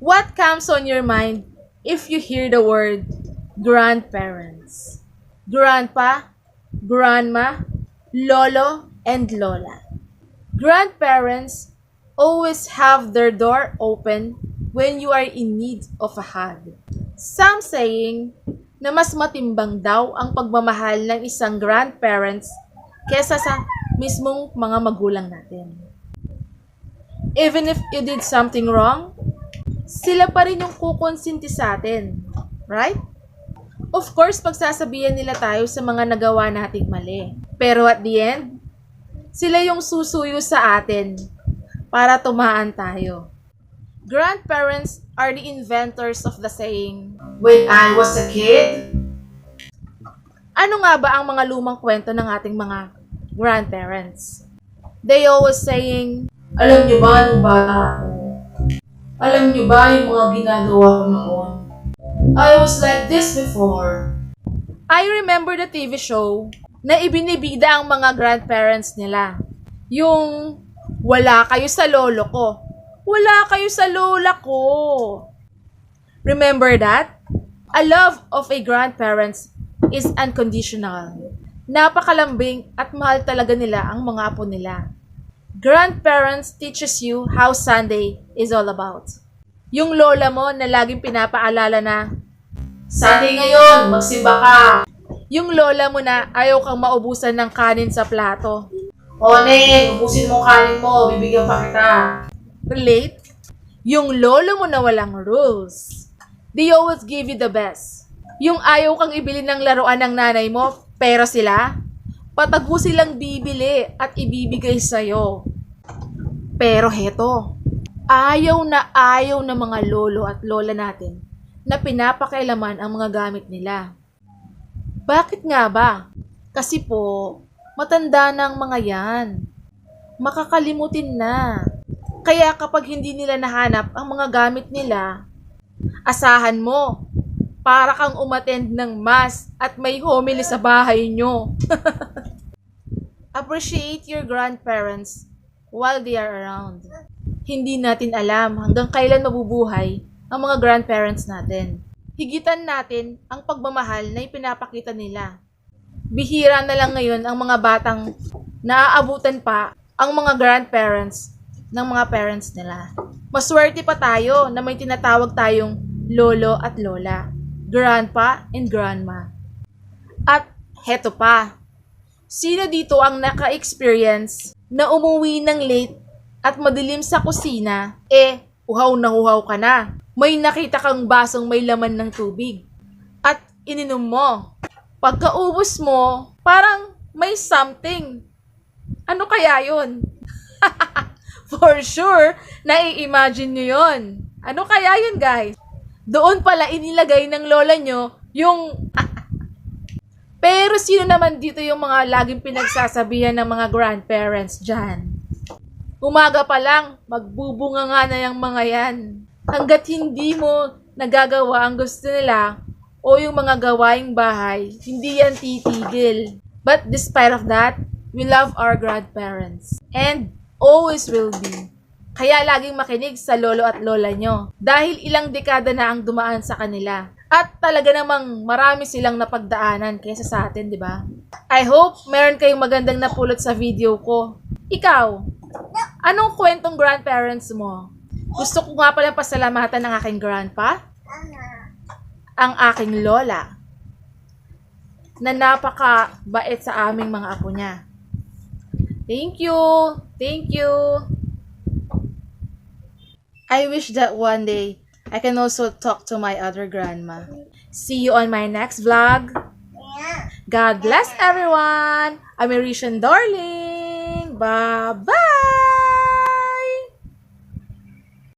What comes on your mind if you hear the word grandparents? Grandpa, grandma, lolo, and lola. Grandparents always have their door open when you are in need of a hug. Some saying na mas matimbang daw ang pagmamahal ng isang grandparents kesa sa mismong mga magulang natin. Even if you did something wrong, sila pa rin yung kukonsinti sa atin. Right? Of course, pagsasabihan nila tayo sa mga nagawa nating mali. Pero at the end, sila yung susuyo sa atin para tumaan tayo. Grandparents are the inventors of the saying, "When I was a kid." Ano nga ba ang mga lumang kwento ng ating mga grandparents? They always saying, "Alam niyo ba nung bata ako? Alam niyo ba yung mga ginagawa ko noon? I was like this before." I remember the TV show na ibinibida ang mga grandparents nila. Yung, "Wala kayo sa lolo ko. Wala kayo sa lola ko." Remember that? A love of a grandparents is unconditional. Napakalambing at mahal talaga nila ang mga apo nila. Grandparents teaches you how Sunday is all about. Yung lola mo na laging pinapaalala na, "Sunday ngayon, magsimba ka." Yung lola mo na ayaw kang maubusan ng kanin sa plato. "O Neng, ubusin mo kanin mo, bibigyan pa kita." Relate? Yung lolo mo na walang rules. They always give you the best. Yung ayaw kang ibili ng laruan ng nanay mo, pero sila, patago silang bibili at ibibigay sa'yo. Pero heto, ayaw na mga lolo at lola natin na pinapakailaman ang mga gamit nila. Bakit nga ba? Kasi po, matanda na ang mga yan. Makakalimutin na. Kaya kapag hindi nila nahanap ang mga gamit nila, asahan mo, para kang umattend ng mass at may homily sa bahay nyo. Appreciate your grandparents while they are around. Hindi natin alam hanggang kailan mabubuhay ang mga grandparents natin. Higitan natin ang pagmamahal na ipinapakita nila. Bihira na lang ngayon ang mga batang naaabutan pa ang mga grandparents ng mga parents nila. Maswerte pa tayo na may tinatawag tayong lolo at lola, grandpa and grandma. At heto pa, sino dito ang naka-experience na umuwi ng late at madilim sa kusina, uhaw na uhaw ka na. May nakita kang basong may laman ng tubig at ininom mo. Pagkaubos mo, parang may something. Ano kaya yun? For sure, nai-imagine nyo yun. Ano kaya yun, guys? Doon pala inilagay ng lola nyo yung... Pero sino naman dito yung mga laging pinagsasabihan ng mga grandparents dyan? Umaga pa lang, magbubunga nga na yung mga yan. Hanggat hindi mo nagagawa ang gusto nila o yung mga gawaing bahay, hindi yan titigil. But despite of that, we love our grandparents. And always will be. Kaya laging makinig sa lolo at lola nyo. Dahil ilang dekada na ang dumaan sa kanila. At talaga namang marami silang napagdaanan kaysa sa atin, di ba? I hope meron kayong magandang napulot sa video ko. Ikaw, anong kwentong grandparents mo? Gusto ko nga pala pasalamatan ng aking grandpa, ang aking lola, na napaka-bait sa aming mga apo niya. Thank you! Thank you! I wish that one day I can also talk to my other grandma. See you on my next vlog. God bless everyone! I'm Mauritian darling! Bye-bye!